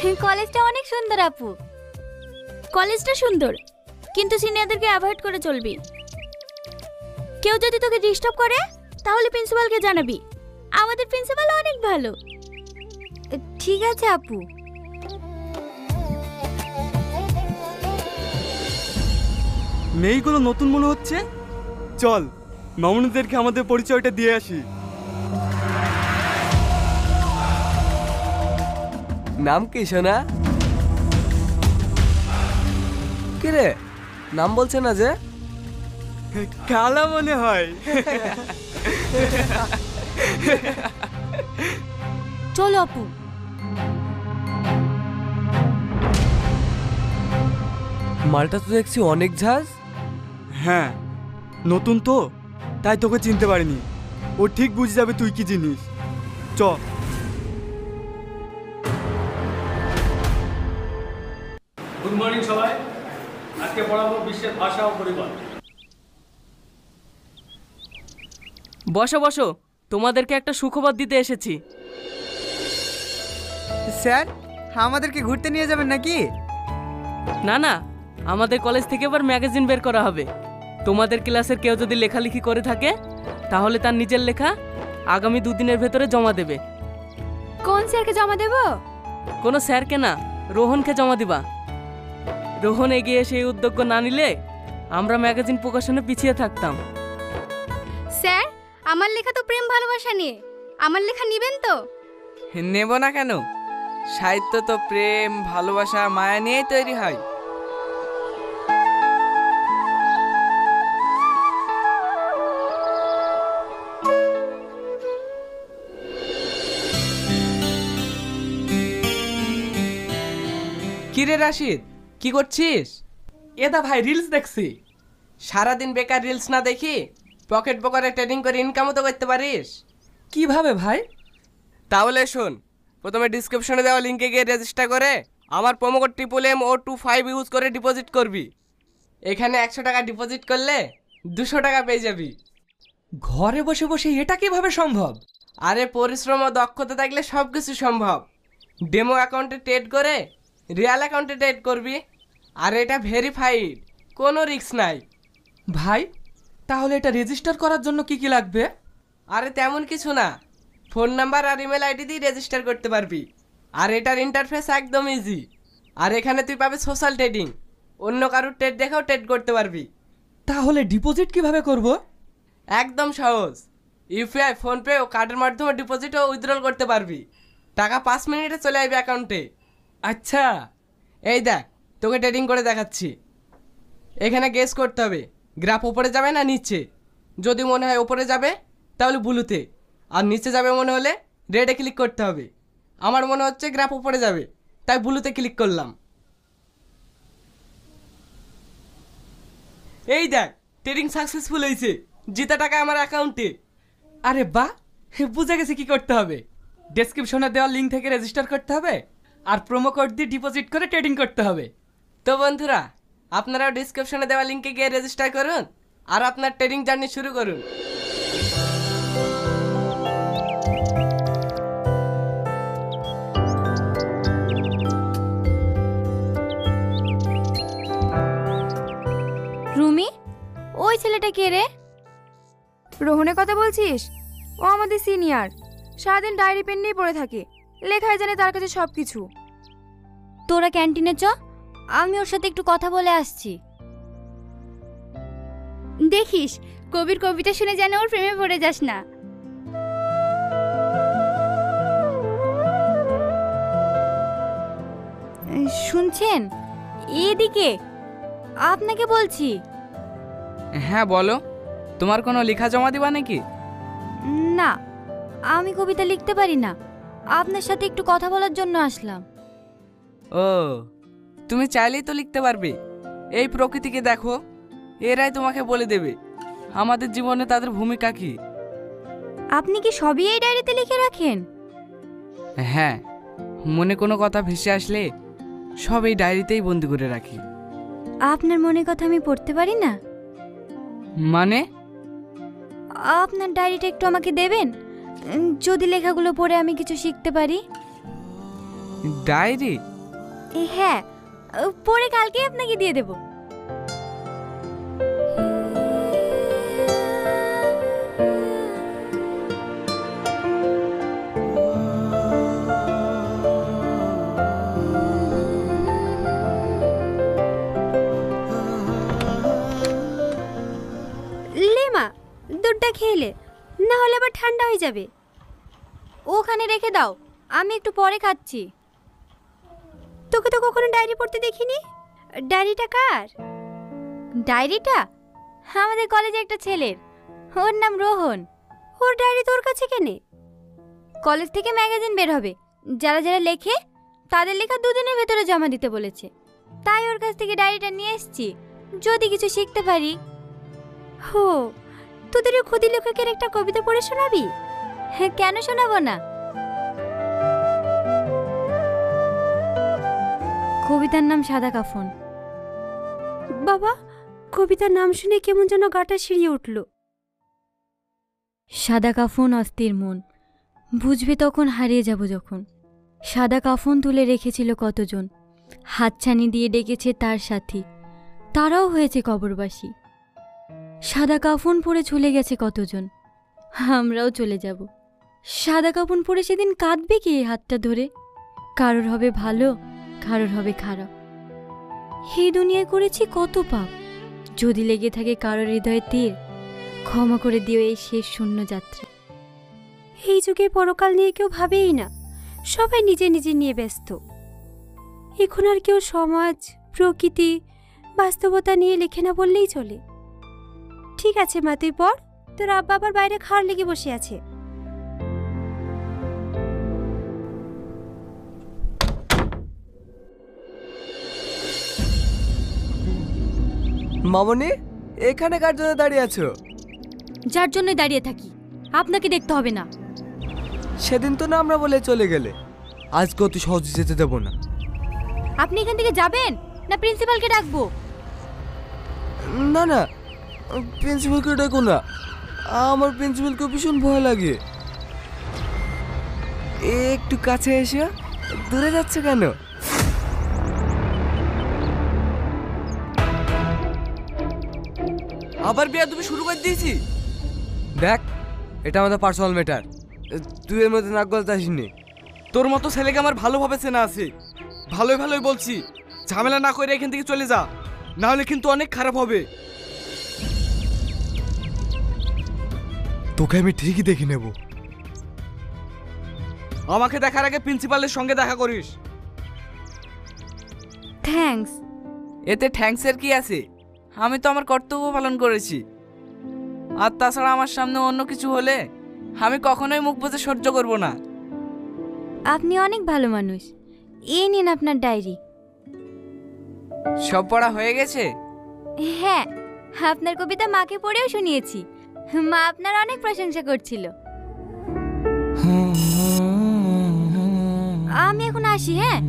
কলেজটা অনেক সুন্দর আপু। কলেজটা সুন্দর, কিন্তু সিনিয়রদেরকে অ্যাভয়েড করে চলবি। কেউ যদি তোকে ডিস্টার্ব করে তাহলে প্রিন্সিপালকে জানাবি। আমাদের প্রিন্সিপাল অনেক ভালো। ঠিক আছে আপু। মেয়েগুলো নতুন মনে হচ্ছে। চল মামুনিদেরকে আমাদের পরিচয়টা দিয়ে আসি। নাম কি সোনা? কে রে, নাম বলছে না যে? কালা মনে হয়। চলো আপু। মালটা তো দেখছি অনেক ঝাঁজ। হ্যাঁ, নতুন তো, তাই তোকে চিনতে পারিনি। ও ঠিক বুঝে যাবে তুই কি জিনিস। চ। গুড মর্নিং সবাই। আজকে পড়াবো বিশ্বের ভাষা ও পরিবার। বসো বসো, তোমাদেরকে একটা সুখবর দিতে এসেছি। স্যার, আমাদেরকে ঘুরতে নিয়ে যাবেন নাকি? না না, আমাদের কলেজ থেকে এবার ম্যাগাজিন বের করা হবে। তোমাদের ক্লাসের কেউ যদি লেখালেখি করে থাকে তাহলে তার নিজের লেখা আগামী 2 দিনের ভেতরে জমা দেবে। কোন স্যারকে জমা দেব? কোনো স্যারকে না, রোহনকে জমা দিবা। রোহন এগিয়ে এসে এই উদ্যোগ না নিলে আমরা ম্যাগাজিন প্রকাশনে পিছিয়ে থাকতাম। স্যার, আমার লেখা তো প্রেম ভালোবাসা নিয়ে। আমার লেখা নেবেন তো? নেব না কেন? সাহিত্য তো প্রেম ভালোবাসা মায়া নিয়েই তৈরি হয়। কিরে রাশিদ, কি করছিস? এদা ভাই, রিলস দেখছি। সারাদিন বেকার রিলস না দেখি পকেট পকেটে ট্রেডিং করে ইনকামও তো করতে পারিস। কিভাবে ভাই? তাহলে শোন, প্রথমে ডিসক্রিপশনে দেওয়া লিঙ্কে গিয়ে রেজিস্টার করে আমার প্রোমো কোড MO25 ইউজ করে ডিপোজিট করবি। এখানে 100 টাকা ডিপোজিট করলে 200 টাকা পেয়ে যাবি। ঘরে বসে বসে এটা কিভাবে সম্ভব? আরে পরিশ্রম ও দক্ষতা থাকলে সব কিছু সম্ভব। ডেমো অ্যাকাউন্টে ট্রেড করে রিয়েল অ্যাকাউন্টে ট্রেড করবি, আর এটা ভেরিফাইড, কোনো রিস্ক নাই। ভাই, তাহলে এটা রেজিস্টার করার জন্য কি কি লাগবে? আরে তেমন কিছু না, ফোন নাম্বার আর ইমেল আইডি দিয়ে রেজিস্টার করতে পারবি। আর এটার ইন্টারফেস একদম ইজি। আর এখানে তুই পাবি সোশ্যাল ট্রেডিং, অন্য কারোর ট্রেড দেখেও ট্রেড করতে পারবি। তাহলে ডিপোজিট কিভাবে করব? একদম সহজ, ইউপিআই, ফোনপে ও কার্ডের মাধ্যমে ডিপোজিট ও উইথড্রল করতে পারবি। টাকা 5 মিনিটে চলে আসবে অ্যাকাউন্টে। আচ্ছা, এই দেখ, তোকে ট্রেডিং করে দেখাচ্ছি। এখানে গেস করতে হবে গ্রাফ উপরে যাবে না নিচে। যদি মনে হয় উপরে যাবে তাহলে ব্লুতে, আর নিচে যাবে মনে হলে রেডে ক্লিক করতে হবে। আমার মনে হচ্ছে গ্রাফ উপরে যাবে, তাই ব্লুতে ক্লিক করলাম। এই দেখ, ট্রেডিং সাকসেসফুল হয়েছে, জিতা টাকা আমার অ্যাকাউন্টে। আরে বাহ, বুঝে গেছি কি করতে হবে। ডেসক্রিপশনে দেওয়া লিঙ্ক থেকে রেজিস্টার করতে হবে আর প্রোমো কোড দিয়ে ডিপোজিট করে ট্রেডিং করতে হবে। তো বন্ধুরা, আপনারাও ডিসক্রিপশনে দেওয়া লিঙ্কে গিয়ে রেজিস্টার করুন আর আপনার ট্রেডিং জার্নি শুরু করুন। রুমি, ওই ছেলেটা কে রে? রোহনের কথা বলছিস? ও আমাদের সিনিয়র, সারাদিন ডায়েরি পেন নিয়ে পড়ে থাকে, লেখায় জানে তার কাছে সব কিছু। তোরা ক্যান্টিনে চ, আমি ওর সাথে একটু কথা বলে আসছি। দেখিস, কবির কবিতা শুনে যেন ওর প্রেমে পড়ে যাস না। শুনছেন? এদিকে আপনাকে বলছি। হ্যাঁ বলো, তোমার কোনো লেখা জমা দিবা নাকি? না, আমি কবিতা লিখতে পারি না। আপনার সাথে একটু কথা বলার জন্য আসলাম। ও, তুমি চাইলেই তো লিখতে পারবে। এই প্রকৃতিকে দেখো, এরাই তোমাকে বলে দেবে আমাদের জীবনে তাদের ভূমিকা কি। আপনি কি সবই এই ডায়েরিতে লিখে রাখেন? হ্যাঁ, মনে কোনো কথা ভেসে আসলে সব এই ডায়েরিতেই বন্দি করে রাখি। আপনার মনের কথা আমি পড়তে পারি না? মানে? আপনার ডায়েরিটা একটু আমাকে দেবেন, যদি লেখাগুলো পড়ে আমি কিছু শিখতে পারি। ডায়েরি? হ্যাঁ, পরে কালকে আপনাকে দিয়ে দেব। লেমা, দুধটা খেলে, না হলে আবার ঠান্ডা হয়ে যাবে। ওখানে রেখে দাও, আমি একটু পরে খাচ্ছি। তোকে তো কখনো ডায়েরি পড়তে দেখিনি। ডায়েরিটা কার? ডায়েরিটা আমাদের কলেজে একটা ছেলের, ওর নাম রোহন। ওর ডায়েরি তোর কাছে কেনে? কলেজ থেকে ম্যাগাজিন বের হবে, যারা যারা লেখে তাদের লেখা 2 দিনের ভেতরে জমা দিতে বলেছে, তাই ওর কাছ থেকে ডায়েরিটা নিয়ে এসেছি, যদি কিছু শিখতে পারি। হো, তোদের ওই ক্ষুদি লেখকের একটা কবিতা পড়ে শোনাবি? হ্যাঁ, কেন শোনাবো না। কবিতার নাম সাদা কাফন। বাবা, কবিতার নাম শুনে কেমন যেন গাটা শিরিয়ে উঠল। সাদা কাফন অস্থির মন, বুঝবে তখন হারিয়ে যাব যখন। সাদা কাফন তুলে রেখেছিল কতজন, হাতছানি দিয়ে ডেকেছে তার সাথী, তারাও হয়েছে কবরবাসী। সাদা কাফন পরে চলে গেছে কতজন, আমরাও চলে যাব। সাদা কাফন পরে সেদিন কাঁদবে কি এই হাতটা ধরে? কারোর হবে ভালো, কারোর হবে খারাপ। এই দুনিয়ায় করেছি কত পাপ, যদি লেগে থাকে কারোর হৃদয়ে তীর, ক্ষমা করে দিও এই শেষ শূন্য যাত্রা। এই যুগে পরকাল নিয়ে কেউ ভাবেই না, সবাই নিজে নিজে নিয়ে ব্যস্ত। এখন আর কেউ সমাজ, প্রকৃতি, বাস্তবতা নিয়ে লেখে না বললেই চলে। ঠিক আছে মা, তুই পড়, তোর আব্বা আবার বাইরে খাওয়ার লেগে বসে আছে। মামনি, এখানে কার জন্য দাঁড়িয়ে আছো? যার জন্যই দাঁড়িয়ে থাকি, আপনাকে দেখতে হবে না। সেদিন তো না আমরা বলে চলে গেলে, আজকে অত সহজে যেতে দেবো না। আপনি এখান থেকে যাবেন না প্রিন্সিপালকে ডাকবো? না না, প্রিন্সিপালকে ডাকো না, আমার প্রিন্সিপালকে ভীষণ ভয় লাগে। একটু কাছে এসে, দূরে যাচ্ছে কেন? আবার বিয়া তুমি শুরু করে দিয়েছি। দেখ, এটা আমাদের পার্সোনাল ম্যাটার, তুই এর মধ্যে নাক গলাতে আসিনি। তোর মতো ছেলেকে আমার ভালোভাবে চেনা আছে, ভালোই ভালোই বলছি, ঝামেলা না করে এখান থেকে চলে যা, না হলে কিন্তু অনেক খারাপ হবে। তোকে আমি ঠিকই দেখে নেব। আমাকে দেখার আগে প্রিন্সিপালের সঙ্গে দেখা করিস। থ্যাঙ্কস। এতে থ্যাঙ্কসের কি আছে? আমি তো আমার কর্তব্য পালন করেছি। আর তাছাড়া আমার সামনে অন্য কিছু হলে আমি কখনোই মুখ বুজে সহ্য করব না। আপনি অনেক ভালো মানুষ। এই নিন আপনার ডায়েরি। সব পড়া হয়ে গেছে? হ্যাঁ, আপনার কবিতা মাকে পড়েও শুনিয়েছি, মা আপনার অনেক প্রশংসা করছিল। আমি এখন আসি। হ্যাঁ,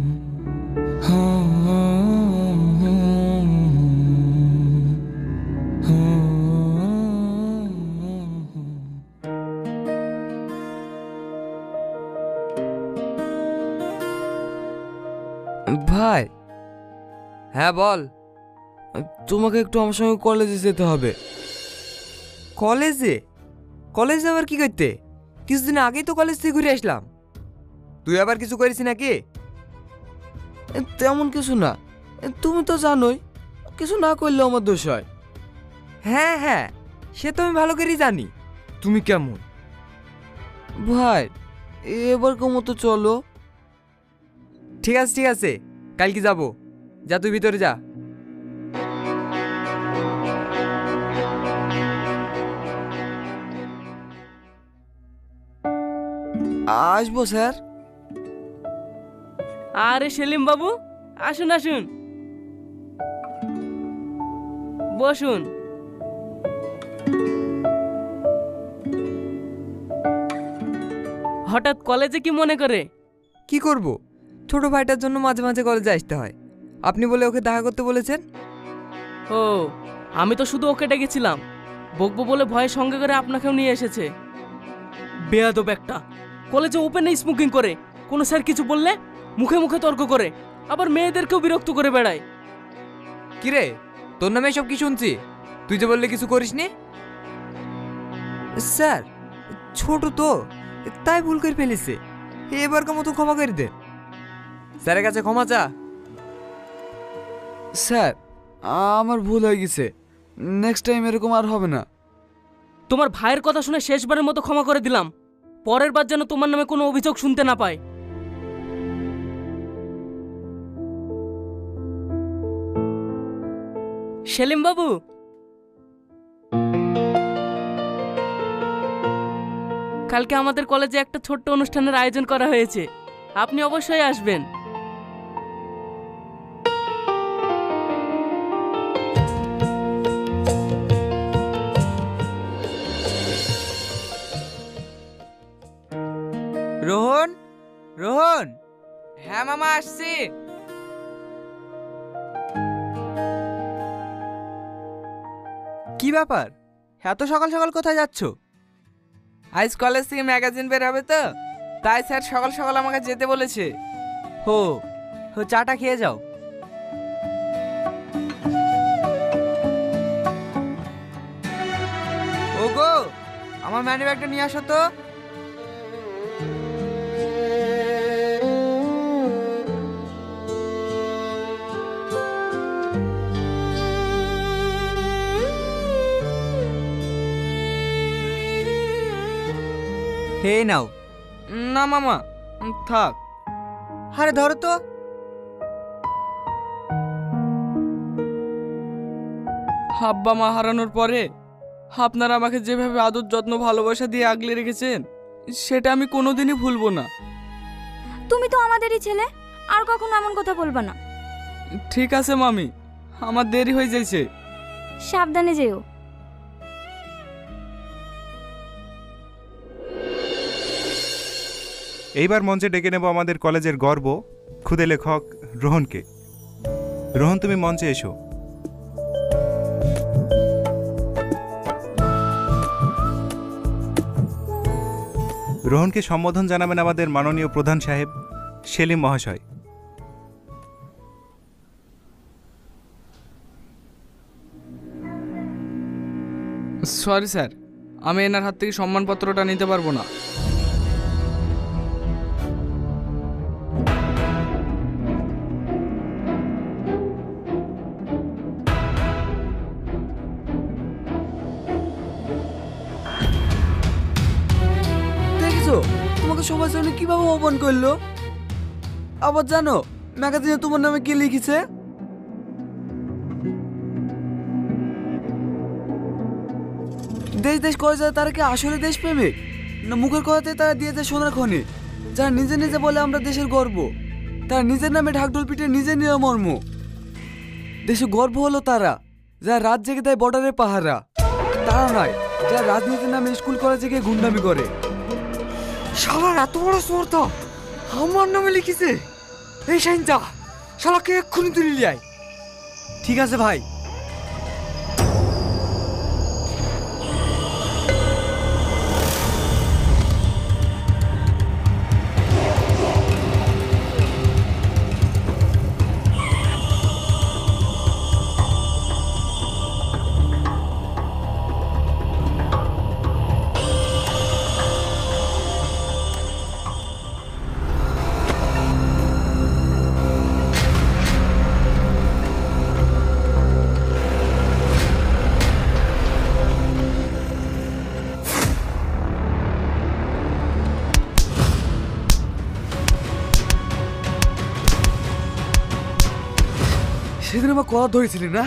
ভাই। হ্যাঁ বল। তোমাকে একটু আমার সঙ্গে কলেজে যেতে হবে। কলেজে? কলেজে আবার কি করতে? কিছুদিন আগেই তো কলেজ থেকে ঘুরে আসলাম। তুই আবার কিছু করিস নাকি? তেমন কিছু না, তুমি তো জানোই কিছু না করলেও আমার দোষ হয়। হ্যাঁ হ্যাঁ, সে তো আমি ভালো করেই জানি তুমি কেমন। ভাই, এবার মতো চলো। ঠিক আছে ঠিক আছে, কালকে যাবো। যা তুই ভিতরে যা। আসবো স্যার। আরে সেলিম বাবু, আসুন আসুন, বসুন। হঠাৎ কলেজে কি মনে করে? কি করব, ছোট ভাইটার জন্য মাঝে মাঝে কলেজে আসতে হয়। আপনি বলে ওকে দেখা করতে বলেছেন। ও, আমি তো শুধু ওকে ডেকেছিলাম, বকবো বলে ভয়ে সঙ্গে করে আপনাকেও নিয়ে এসেছে। বেয়াদব একটা, কলেজে ওপেনে স্মোকিং করে, কোনো স্যার কিছু বললে মুখে মুখে তর্ক করে, আবার মেয়েদেরকেও বিরক্ত করে বেড়ায়। কিরে, তোর নামে সব কি শুনছি? তুই যে বললে কিছু করিসনি। স্যার, ছোট তো তাই ভুল করে ফেলেছে, এবারকার মতো ক্ষমা করে দে। স্যারের কাছে ক্ষমা চা। স্যার, আমার ভুল হয়ে গেছে, নেক্সট টাইম এরকম আর হবে না। তোমার ভাইয়ের কথা শুনে শেষবারের মতো ক্ষমা করে দিলাম, পরের বার যেন তোমার নামে কোনো অভিযোগ শুনতে না পায়। সেলিম বাবু, কালকে আমাদের কলেজে একটা ছোট্ট অনুষ্ঠানের আয়োজন করা হয়েছে, আপনি অবশ্যই আসবেন। রোহন, রোহন। হ্যাঁ মামা, আসছি। কি ব্যাপার, এত সকাল সকাল কোথায় যাচ্ছ? আজ কলেজ থেকে ম্যাগাজিন বের হবে তো, তাই স্যার সকাল সকাল আমাকে যেতে বলেছে। হো, চাটা খেয়ে যাও। ওগো, আমার ম্যানি ব্যাগটা নিয়ে আসো তো। হে নাও। না মামা, থাক। আরে ধরো তো। আব্বা মা হারানোর পরে আপনারা আমাকে যেভাবে আদর যত্ন ভালোবাসা দিয়ে আগলে রেখেছেন, সেটা আমি কোনোদিনই ভুলবো না। তুমি তো আমাদেরই ছেলে, আর কখনো এমন কথা বলবা না। ঠিক আছে মামি, আমার দেরি হয়ে যাইছে। সাবধানে যেও। এইবার মঞ্চে ডেকে নেব আমাদের কলেজের গর্ব, খুদে লেখক রোহনকে। রোহন, তুমি মঞ্চে এসো। রোহনকে সম্বোধন জানাবেন আমাদের মাননীয় প্রধান সাহেব সেলিম মহাশয়। সরি স্যার, আমি এনার হাত থেকে সম্মানপত্রটা নিতে পারবো না। দেখেছো তোমাকে সবার সামনে কিভাবে অপমান করলো? আবার জানো ম্যাগাজিনে তোমার নামে কি লিখেছে? দেশ দেশ করে যায় তারা কি আসলে দেশপ্রেমিক, না মুখের কথাতে তারা দিয়ে যায় সোনার খনি? যারা নিজে নিজে বলে আমরা দেশের গর্ব, তারা নিজের নামে ঢাকঢোল পিটে নিজে নিয়ে মর্ম। দেশে গর্ব হলো তারা যারা রাত জেগে দেয় বর্ডারে পাহারা, তারা নয় যারা রাজনীতির নামে স্কুল কলেজে গিয়ে গুন্ডামি করে। শালার এত বড় স্পর্ধা আমার নামে লিখেছে। এই শাইনচা, শালাকে এক্ষুনি তুলে নিয়ে আয়। ঠিক আছে ভাই। সেদিন আমার কলা ধরেছিলি না?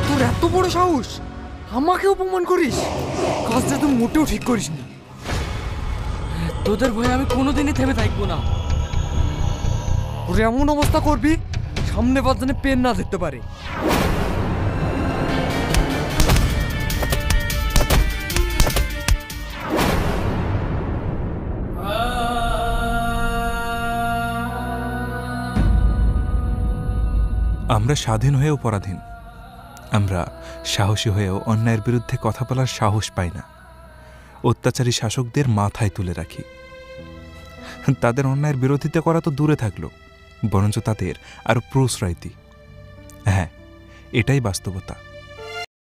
তোর এত বড় সাহস, আমাকে অপমান করিস? কাজটা তুই মোটেও ঠিক করিস না। তোদের ভয়ে আমি কোনোদিনই থেমে থাকবো না। ওর এমন অবস্থা করবি সামনে বাজানে পেন না ধরতে পারে। আমরা স্বাধীন হয়েও পরাধীন। আমরা সাহসী হয়েও অন্যায়ের বিরুদ্ধে কথা বলার সাহস পাই না। অত্যাচারী শাসকদের মাথায় তুলে রাখি। তাদের অন্যায়ের বিরোধিতা করা তো দূরে থাকলো, বরঞ্চ তাদের আরও প্রশ্রয় দিই। হ্যাঁ, এটাই বাস্তবতা।